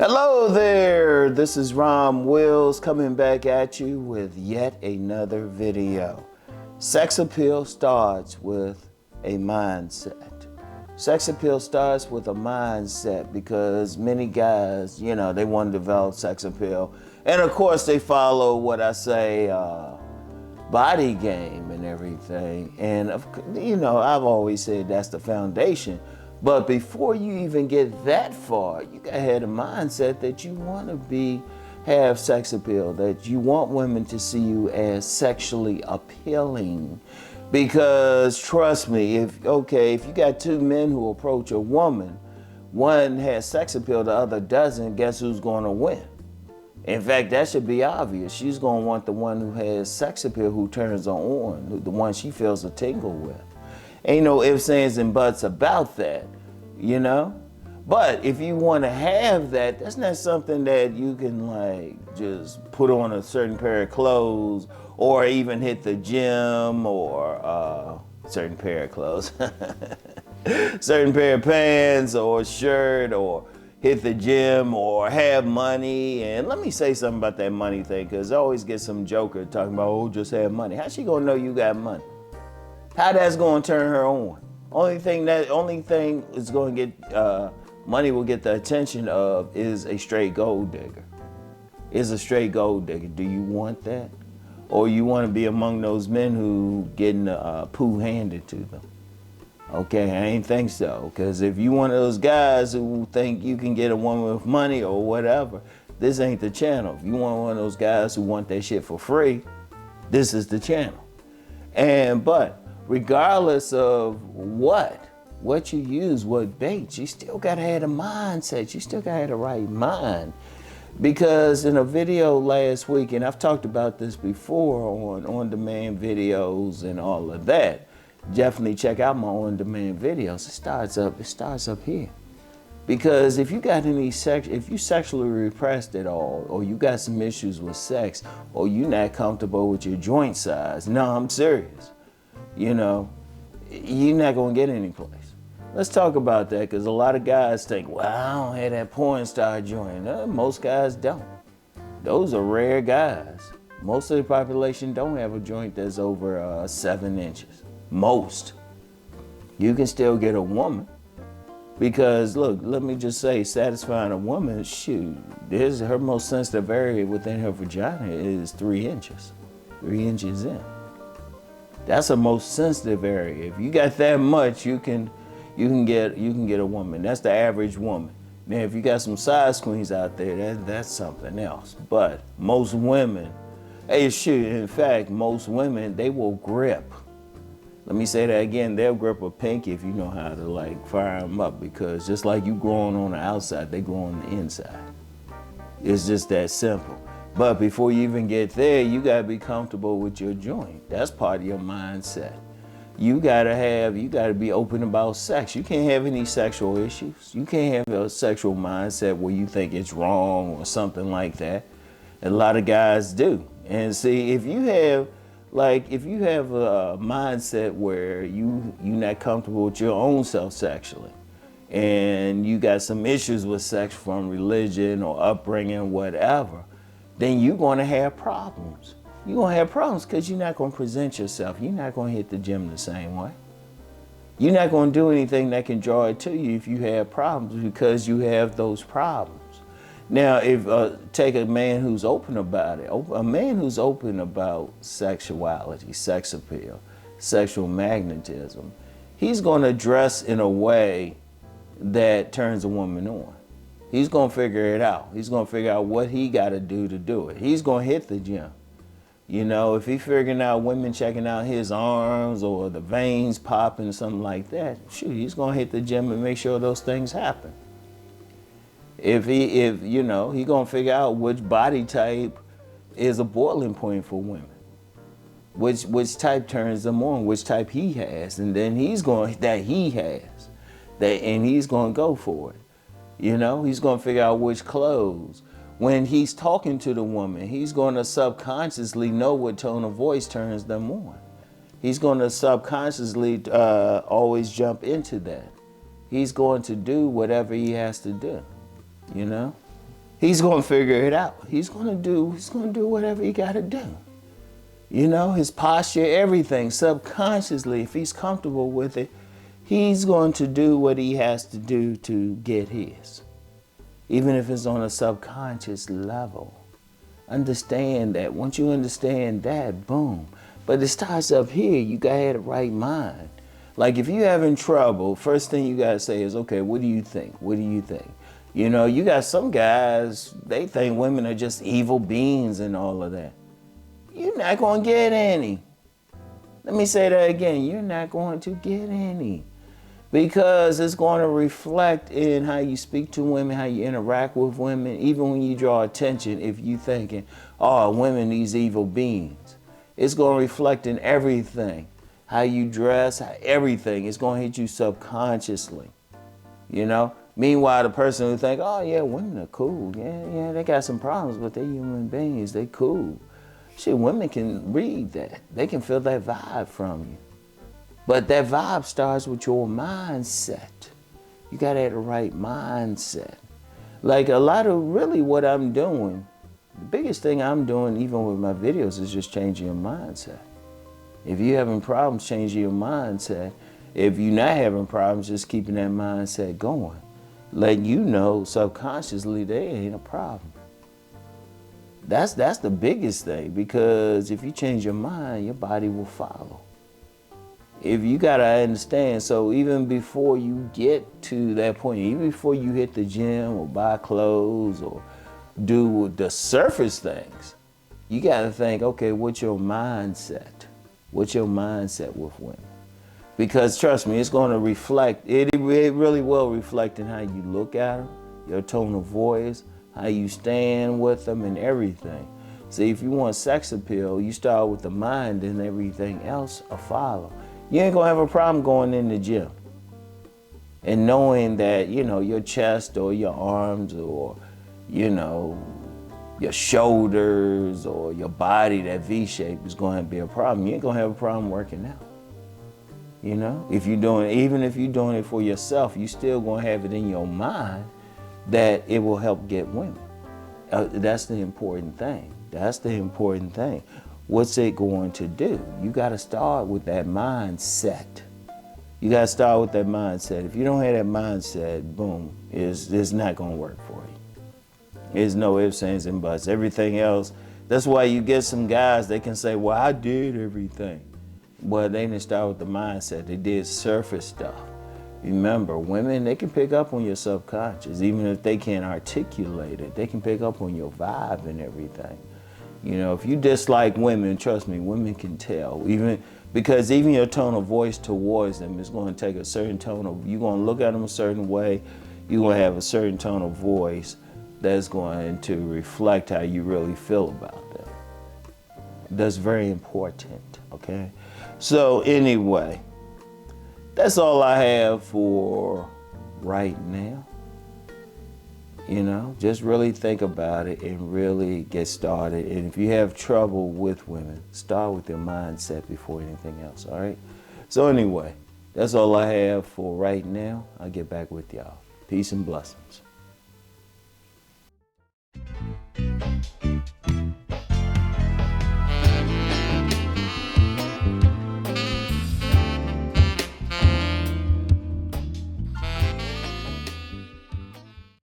Hello there, this is Rom Wills coming back at you with yet another video. Sex appeal starts with a mindset. Sex appeal starts with a mindset because many guys, they want to develop sex appeal. And of course they follow what I say, body game and everything. And I've always said that's the foundation. But before you even get that far, you gotta have the mindset that you want to have sex appeal, that you want women to see you as sexually appealing. Because trust me, if you got two men who approach a woman, one has sex appeal, the other doesn't, guess who's gonna win? In fact, that should be obvious. She's gonna want the one who has sex appeal, who turns her on, the one she feels a tingle with. Ain't no ifs, ands, and buts about that, But if you want to have that, that's not something that you can just put on a certain pair of clothes or even hit the gym or certain pair of clothes, certain pair of pants or shirt or hit the gym or have money. And let me say something about that money thing, because I always get some joker talking about, just have money. How's she gonna know you got money? How that's going to turn her on? Only thing is going to get money will get the attention of is a straight gold digger. Is a straight gold digger. Do you want that, or you want to be among those men who getting poo handed to them? Okay, I ain't think so. Because if you one of those guys who think you can get a woman with money or whatever, this ain't the channel. If you want one of those guys who want that shit for free, this is the channel. But regardless of what you use, what bait, you still gotta have a mindset. You still gotta have the right mind. Because in a video last week, and I've talked about this before on demand videos and all of that, definitely check out my on demand videos. It starts up here. Because if you got if you sexually repressed at all, or you got some issues with sex, or you not comfortable with your joint size, no, I'm serious. You're not gonna get any place. Let's talk about that, because a lot of guys think, well, I don't have that porn star joint. Most guys don't. Those are rare guys. Most of the population don't have a joint that's over 7 inches. Most. You can still get a woman. Because look, let me just say, satisfying a woman, her most sensitive area within her vagina is 3 inches. 3 inches in. That's the most sensitive area. If you got that much, you can get a woman. That's the average woman. Now, if you got some size queens out there, that's something else. But most women, in fact, most women, they will grip. Let me say that again. They'll grip a pinky if you know how to fire them up, because just like you growing on the outside, they grow on the inside. It's just that simple. But before you even get there, you gotta be comfortable with your joint. That's part of your mindset. You gotta be open about sex. You can't have any sexual issues. You can't have a sexual mindset where you think it's wrong or something like that. And a lot of guys do. And see, if you have a mindset where you're not comfortable with your own self sexually, and you got some issues with sex from religion or upbringing, whatever, then you're going to have problems. You're going to have problems because you're not going to present yourself. You're not going to hit the gym the same way. You're not going to do anything that can draw it to you if you have problems, because you have those problems. Now, if take a man who's open about it, a man who's open about sexuality, sex appeal, sexual magnetism, he's going to dress in a way that turns a woman on. He's going to figure it out. He's going to figure out what he got to do it. He's going to hit the gym. If he's figuring out women checking out his arms or the veins popping, something like that, he's going to hit the gym and make sure those things happen. If he's going to figure out which body type is a boiling point for women. Which type turns them on, which type he has, and then he's going to go for it. He's going to figure out which clothes. When he's talking to the woman, he's going to subconsciously know what tone of voice turns them on. He's going to subconsciously always jump into that. He's going to do whatever he has to do, He's going to figure it out. He's going to do whatever he got to do. You know, his posture, everything, subconsciously, if he's comfortable with it, he's going to do what he has to do to get his. Even if it's on a subconscious level. Understand that. Once you understand that, boom. But it starts up here. You got to have the right mind. Like if you're having trouble, first thing you got to say is, okay, what do you think? What do you think? You know, you got some guys, they think women are just evil beings and all of that. You're not going to get any. Let me say that again. You're not going to get any. Because it's going to reflect in how you speak to women, how you interact with women, even when you draw attention, if you thinking, oh, women, these evil beings. It's going to reflect in everything. How you dress, everything. It's going to hit you subconsciously. You know? Meanwhile, the person who think, oh, yeah, women are cool. Yeah, they got some problems, but they're human beings. They cool. Shit, women can read that. They can feel that vibe from you. But that vibe starts with your mindset. You got to have the right mindset. Like a lot of really what I'm doing, the biggest thing I'm doing even with my videos is just changing your mindset. If you're having problems changing your mindset, if you're not having problems just keeping that mindset going, letting you know subconsciously there ain't a problem. That's the biggest thing, because if you change your mind, your body will follow. If you gotta understand, so even before you get to that point, even before you hit the gym or buy clothes or do the surface things, you gotta think, okay, what's your mindset? What's your mindset with women? Because trust me, it's gonna reflect, it really will reflect in how you look at them, your tone of voice, how you stand with them and everything. See, if you want sex appeal, you start with the mind and everything else will follow. You ain't gonna have a problem going in the gym and knowing that, you know, your chest or your arms or, you know, your shoulders or your body, that V shape is gonna be a problem. You ain't gonna have a problem working out. You know, even if you're doing it for yourself, you still gonna have it in your mind that it will help get women. That's the important thing. That's the important thing. What's it going to do? You got to start with that mindset. You got to start with that mindset. If you don't have that mindset, boom, it's not going to work for you. There's no ifs, ands, and buts. Everything else, that's why you get some guys, they can say, well, I did everything. Well, they didn't start with the mindset. They did surface stuff. Remember, women, they can pick up on your subconscious. Even if they can't articulate it, they can pick up on your vibe and everything. You know, if you dislike women, trust me, women can tell. Because even your tone of voice towards them is going to take a certain tone of, you're going to look at them a certain way, you're going to have a certain tone of voice that's going to reflect how you really feel about them. That's very important, okay? So anyway, that's all I have for right now. You know, just really think about it and really get started. And if you have trouble with women, start with your mindset before anything else, all right? So anyway, that's all I have for right now. I'll get back with y'all. Peace and blessings.